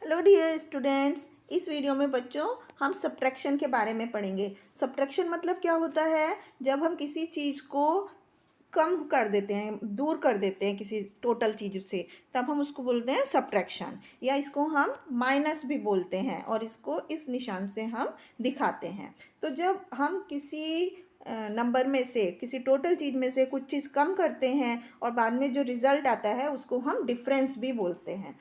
Hello dear students, इस video में बच्चों हम सब्ट्रैक्शन के बारे में पढ़ेंगे। सब्ट्रैक्शन मतलब क्या होता है? जब हम किसी चीज़ को कम कर देते हैं, दूर कर देते हैं किसी टोटल चीज़ से, तब हम उसको बोलते हैं सब्ट्रैक्शन, या इसको हम माइनस भी बोलते हैं और इसको इस निशान से हम दिखाते हैं। तो जब हम किसी नंबर में से, किसी टोटल चीज़ में से कुछ चीज़ कम करते हैं और बाद में जो रिज़ल्ट आता है उसको हम डिफरेंस भी बोलते हैं।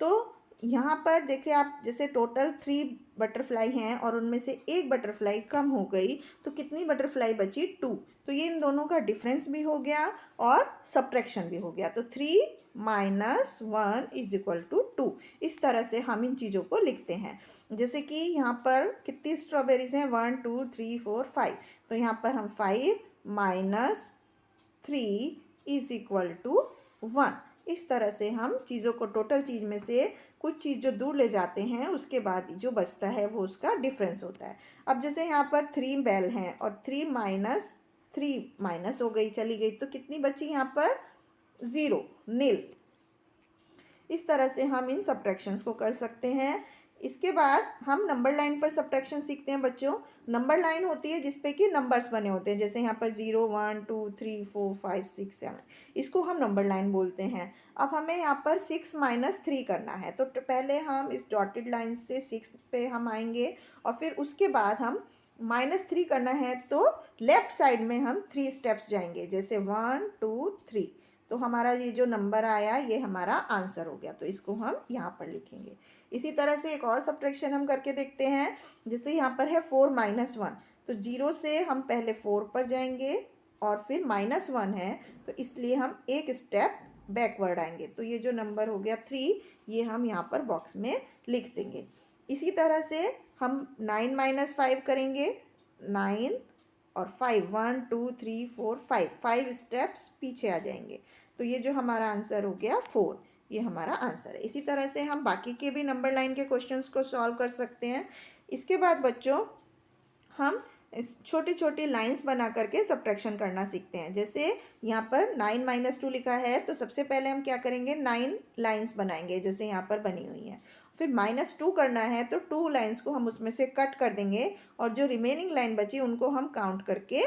तो यहाँ पर देखिए आप, जैसे टोटल 3 बटरफ्लाई हैं और उनमें से एक बटरफ्लाई कम हो गई, तो कितनी बटरफ्लाई बची? 2। तो ये इन दोनों का डिफरेंस भी हो गया और सब्ट्रैक्शन भी हो गया। तो 3 माइनस 1 इज इक्वल टू 2। इस तरह से हम इन चीज़ों को लिखते हैं। जैसे कि यहाँ पर कितनी स्ट्रॉबेरीज हैं? 1 2 3 4 5। तो यहाँ पर हम 5 माइनस 3 इज इक्वल टू 1। इस तरह से हम चीज़ों को, टोटल चीज़ में से कुछ चीज़ जो दूर ले जाते हैं उसके बाद जो बचता है वो उसका डिफरेंस होता है। अब जैसे यहाँ पर 3 बेल हैं और 3 माइनस 3 माइनस हो गई, चली गई, तो कितनी बची यहाँ पर? 0, नील। इस तरह से हम इन सब्ट्रैक्शंस को कर सकते हैं। इसके बाद हम नंबर लाइन पर सब्ट्रैक्शन सीखते हैं बच्चों। नंबर लाइन होती है जिसपे कि नंबर्स बने होते हैं, जैसे यहाँ पर 0 1 2 3 4 5 6 7, इसको हम नंबर लाइन बोलते हैं। अब हमें यहाँ पर 6 माइनस 3 करना है, तो पहले हम इस डॉटेड लाइन से 6 पे हम आएंगे और फिर उसके बाद हम -3 करना है, तो लेफ्ट साइड में हम 3 स्टेप्स जाएंगे, जैसे 1 2 3। तो हमारा ये जो नंबर आया ये हमारा आंसर हो गया, तो इसको हम यहाँ पर लिखेंगे। इसी तरह से एक और सब्ट्रैक्शन हम करके देखते हैं। जैसे यहाँ पर है 4 माइनस 1, तो 0 से हम पहले 4 पर जाएंगे और फिर -1 है, तो इसलिए हम एक स्टेप बैकवर्ड आएंगे। तो ये जो नंबर हो गया 3, ये हम यहाँ पर बॉक्स में लिख देंगे। इसी तरह से हम 9 माइनस 5 करेंगे, 9 और 5, 1 2 3 4 5 स्टेप्स पीछे आ जाएंगे। तो ये जो हमारा आंसर हो गया 4, ये हमारा आंसर है। इसी तरह से हम बाकी के भी नंबर लाइन के क्वेश्चंस को सॉल्व कर सकते हैं। इसके बाद बच्चों हम छोटी छोटी लाइंस बना करके सब्ट्रैक्शन करना सीखते हैं। जैसे यहाँ पर 9 माइनस 2 लिखा है, तो सबसे पहले हम क्या करेंगे? 9 लाइंस बनाएंगे, जैसे यहाँ पर बनी हुई है। फिर -2 करना है, तो 2 लाइंस को हम उसमें से कट कर देंगे और जो रिमेनिंग लाइन बची उनको हम काउंट करके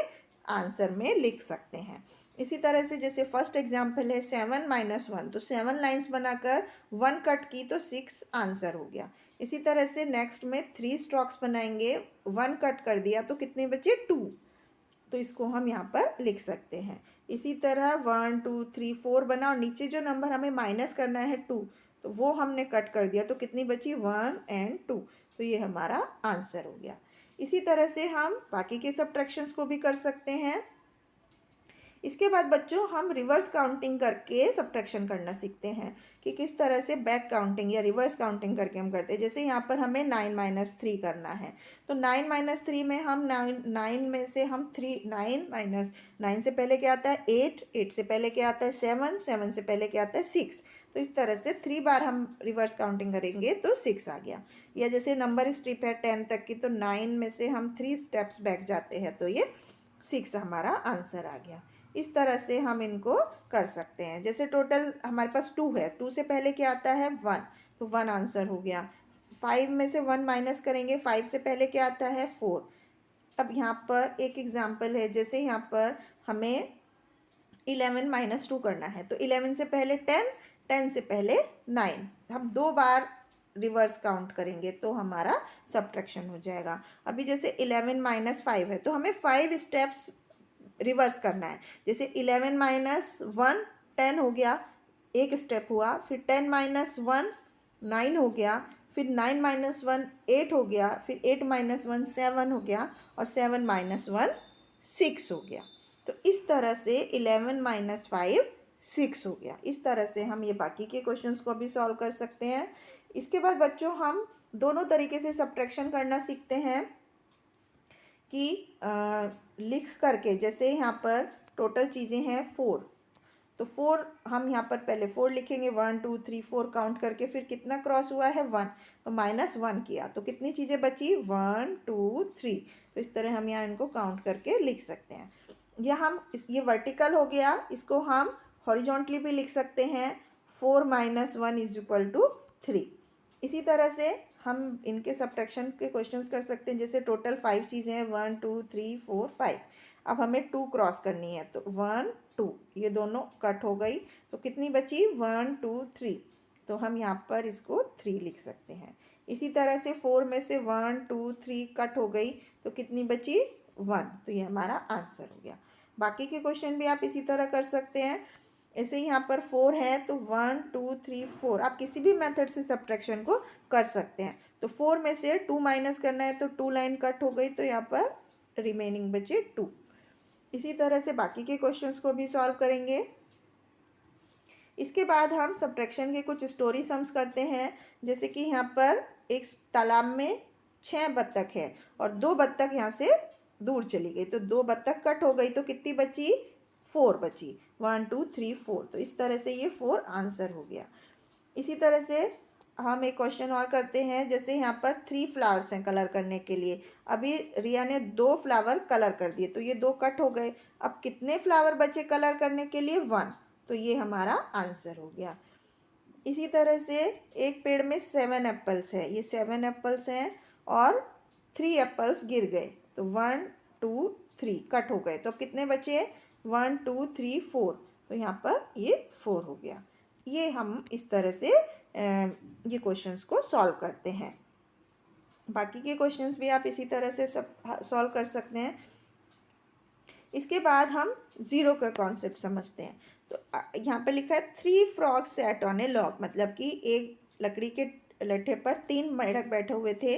आंसर में लिख सकते हैं। इसी तरह से जैसे फर्स्ट एग्जाम्पल है 7 माइनस 1, तो 7 लाइंस बनाकर 1 कट की तो 6 आंसर हो गया। इसी तरह से नेक्स्ट में 3 स्ट्रोक्स बनाएंगे, 1 कट कर दिया तो कितने बचे? 2। तो इसको हम यहाँ पर लिख सकते हैं। इसी तरह 1 2 3 4 बना और नीचे जो नंबर हमें माइनस करना है 2, तो वो हमने कट कर दिया, तो कितनी बची? 1 और 2। तो ये हमारा आंसर हो गया। इसी तरह से हम बाकी के सब्ट्रैक्शंस को भी कर सकते हैं। इसके बाद बच्चों हम रिवर्स काउंटिंग करके सब्ट्रैक्शन करना सीखते हैं कि किस तरह से बैक काउंटिंग या रिवर्स काउंटिंग करके हम करते हैं। जैसे यहाँ पर हमें 9 माइनस 3 करना है, तो 9 माइनस 3 में हम 9 में से हम 3, 9 माइनस 9 से पहले क्या आता है? 8, 8 से पहले क्या आता है? 7, 7 से पहले क्या आता है? 6। तो इस तरह से 3 बार हम रिवर्स काउंटिंग करेंगे तो 6 आ गया। या जैसे नंबर स्ट्रिप है 10 तक की, तो 9 में से हम 3 स्टेप्स बैक जाते हैं, तो ये 6 हमारा आंसर आ गया। इस तरह से हम इनको कर सकते हैं। जैसे टोटल हमारे पास 2 है, 2 से पहले क्या आता है? 1, तो 1 आंसर हो गया। 5 में से 1 माइनस करेंगे, 5 से पहले क्या आता है? 4। अब यहाँ पर एक एग्जाम्पल है, जैसे यहाँ पर हमें 11 माइनस 2 करना है, तो 11 से पहले 10, 10 से पहले 9, हम 2 बार रिवर्स काउंट करेंगे तो हमारा सब्ट्रैक्शन हो जाएगा। अभी जैसे 11 माइनस 5 है, तो हमें 5 स्टेप्स रिवर्स करना है। जैसे 11 माइनस 1 10 हो गया, एक स्टेप हुआ, फिर 10 माइनस 1 9 हो गया, फिर 9 माइनस 1 8 हो गया, फिर 8 माइनस 1 7 हो गया और 7 माइनस 1 6 हो गया। तो इस तरह से 11 माइनस 5 6 हो गया। इस तरह से हम ये बाकी के क्वेश्चंस को भी सॉल्व कर सकते हैं। इसके बाद बच्चों हम दोनों तरीके से सब्ट्रैक्शन करना सीखते हैं कि लिख करके। जैसे यहाँ पर टोटल चीज़ें हैं 4, तो 4 हम यहाँ पर पहले 4 लिखेंगे, 1 2 3 4 काउंट करके, फिर कितना क्रॉस हुआ है? 1, तो -1 किया, तो कितनी चीज़ें बची? 1 2 3। तो इस तरह हम यहाँ इनको काउंट करके लिख सकते हैं। या हम ये वर्टिकल हो गया, इसको हम हॉरिजॉन्टली भी लिख सकते हैं। 4 माइनस 1 इज इक्वल टू 3। इसी तरह से हम इनके सब्ट्रैक्शन के क्वेश्चंस कर सकते हैं। जैसे टोटल 5 चीज़ें हैं, 1 2 3 4 5। अब हमें 2 क्रॉस करनी है, तो 1 2 ये दोनों कट हो गई, तो कितनी बची 1 2 3, तो हम यहाँ पर इसको 3 लिख सकते हैं। इसी तरह से 4 में से 1 2 3 कट हो गई, तो कितनी बची 1, तो ये हमारा आंसर हो गया। बाकी के क्वेश्चन भी आप इसी तरह कर सकते हैं। ऐसे यहाँ पर 4 है, तो 1 2 3 4 आप किसी भी मेथड से सब्ट्रैक्शन को कर सकते हैं। तो 4 में से 2 माइनस करना है, तो 2 लाइन कट हो गई, तो यहाँ पर रिमेनिंग बचे 2। इसी तरह से बाकी के क्वेश्चंस को भी सॉल्व करेंगे। इसके बाद हम सब्ट्रैक्शन के कुछ स्टोरी सम्स करते हैं। जैसे कि यहाँ पर एक तालाब में 6 बत्तख है और 2 बत्तख यहाँ से दूर चली गई, तो 2 बत्तख कट हो गई, तो कितनी बची 4 बची, 1 2 3 4। तो इस तरह से ये 4 आंसर हो गया। इसी तरह से हम एक क्वेश्चन और करते हैं। जैसे यहाँ पर 3 फ्लावर्स हैं कलर करने के लिए। अभी रिया ने 2 फ्लावर कलर कर दिए, तो ये 2 कट हो गए। अब कितने फ्लावर बचे कलर करने के लिए 1, तो ये हमारा आंसर हो गया। इसी तरह से एक पेड़ में 7 एप्पल्स है, ये 7 एप्पल्स हैं और 3 एप्पल्स गिर गए, तो 1 2 3 कट हो गए, तो अब कितने बचे 1 2 3 4, तो यहाँ पर ये 4 हो गया। ये हम इस तरह से ये क्वेश्चंस को सॉल्व करते हैं। बाकी के क्वेश्चंस भी आप इसी तरह से सब सॉल्व कर सकते हैं। इसके बाद हम ज़ीरो का कॉन्सेप्ट समझते हैं। तो यहाँ पर लिखा है 3 frogs sat on A log, मतलब कि एक लकड़ी के लट्ठे पर 3 मेंढक बैठे हुए थे।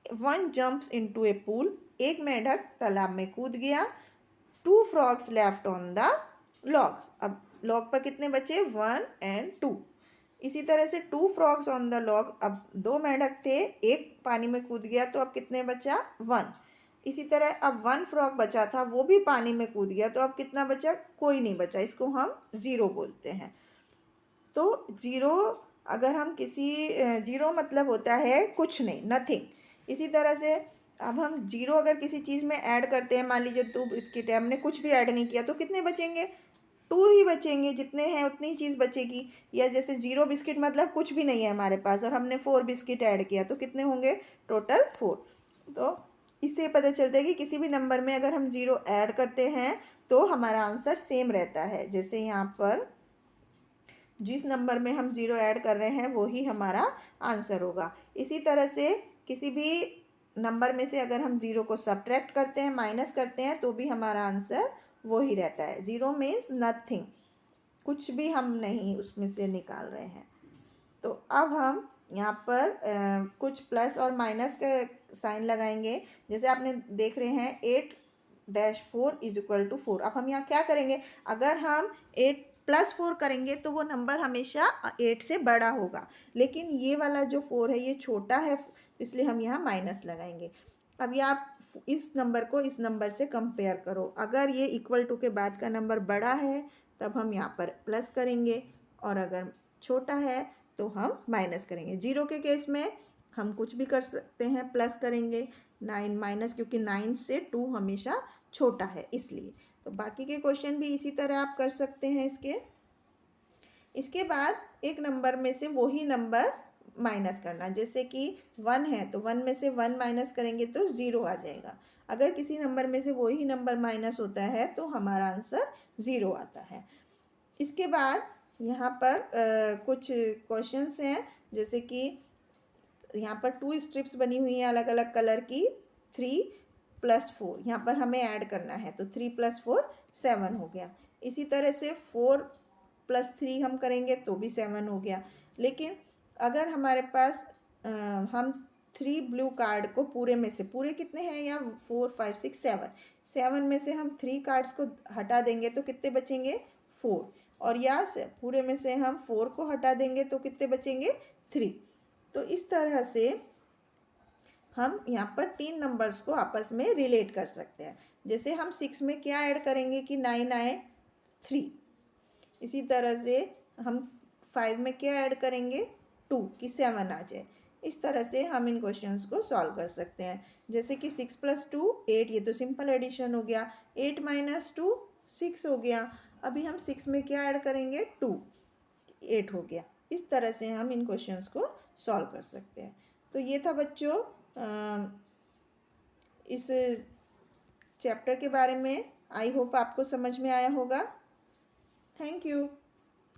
1 जंप्स इनटू ए पूल, एक मेंढक तालाब में कूद गया। 2 frogs left on the log, अब लॉग पर कितने बचे 1 एंड 2। इसी तरह से 2 फ्रॉग्स ऑन द लॉग, अब 2 मेंढक थे, एक पानी में कूद गया, तो अब कितने बचा 1। इसी तरह अब 1 फ्रॉग बचा था, वो भी पानी में कूद गया, तो अब कितना बचा, कोई नहीं बचा, इसको हम ज़ीरो बोलते हैं। तो ज़ीरो, अगर हम किसी ज़ीरो मतलब होता है कुछ नहीं, नथिंग। इसी तरह से अब हम ज़ीरो अगर किसी चीज़ में ऐड करते हैं, मान लीजिए 2 बिस्किट है, हमने कुछ भी ऐड नहीं किया, तो कितने बचेंगे 2 ही बचेंगे, जितने हैं उतनी ही चीज़ बचेगी। या जैसे 0 बिस्किट मतलब कुछ भी नहीं है हमारे पास, और हमने 4 बिस्किट ऐड किया, तो कितने होंगे टोटल 4। तो इससे पता चलता है कि किसी भी नंबर में अगर हम 0 ऐड करते हैं तो हमारा आंसर सेम रहता है। जैसे यहाँ पर जिस नंबर में हम 0 ऐड कर रहे हैं वही हमारा आंसर होगा। इसी तरह से किसी भी नंबर में से अगर हम 0 को सब्ट्रैक्ट करते हैं, माइनस करते हैं, तो भी हमारा आंसर वही रहता है। 0 मीन्स नथिंग, कुछ भी हम नहीं उसमें से निकाल रहे हैं। तो अब हम यहाँ पर कुछ प्लस और माइनस का साइन लगाएंगे। जैसे आपने देख रहे हैं 8-4 इज इक्वल टू 4। अब हम यहाँ क्या करेंगे, अगर हम 8+4 करेंगे तो वो नंबर हमेशा 8 से बड़ा होगा, लेकिन ये वाला जो 4 है ये छोटा है, इसलिए हम यहाँ माइनस लगाएंगे। अभी आप इस नंबर को इस नंबर से कंपेयर करो, अगर ये इक्वल टू के बाद का नंबर बड़ा है तब हम यहाँ पर प्लस करेंगे, और अगर छोटा है तो हम माइनस करेंगे। 0 के केस में हम कुछ भी कर सकते हैं, प्लस करेंगे 9 माइनस, क्योंकि 9 से 2 हमेशा छोटा है इसलिए। तो बाकी के क्वेश्चन भी इसी तरह आप कर सकते हैं। इसके बाद एक नंबर में से वही नंबर माइनस करना। जैसे कि 1 है तो 1 में से 1 माइनस करेंगे तो 0 आ जाएगा। अगर किसी नंबर में से वही नंबर माइनस होता है तो हमारा आंसर 0 आता है। इसके बाद यहाँ पर कुछ क्वेश्चंस हैं। जैसे कि यहाँ पर 2 स्ट्रिप्स बनी हुई हैं अलग अलग कलर की, 3+4 यहाँ पर हमें ऐड करना है, तो 3+4 7 हो गया। इसी तरह से 4+3 हम करेंगे तो भी 7 हो गया। लेकिन अगर हमारे पास हम 3 ब्लू कार्ड को पूरे में से, पूरे कितने हैं या 4 5 6 7 में से हम 3 कार्ड्स को हटा देंगे तो कितने बचेंगे 4, और या पूरे में से हम 4 को हटा देंगे तो कितने बचेंगे 3। तो इस तरह से हम यहाँ पर 3 नंबर्स को आपस में रिलेट कर सकते हैं। जैसे हम 6 में क्या ऐड करेंगे कि 9 आए 3। इसी तरह से हम 5 में क्या ऐड करेंगे 2 कि 7 आ जाए। इस तरह से हम इन क्वेश्चंस को सॉल्व कर सकते हैं। जैसे कि 6+2 8, ये तो सिंपल एडिशन हो गया। 8-2 6 हो गया। अभी हम 6 में क्या ऐड करेंगे 2, 8 हो गया। इस तरह से हम इन क्वेश्चंस को सॉल्व कर सकते हैं। तो ये था बच्चों इस चैप्टर के बारे में। आई होप आपको समझ में आया होगा। Thank you.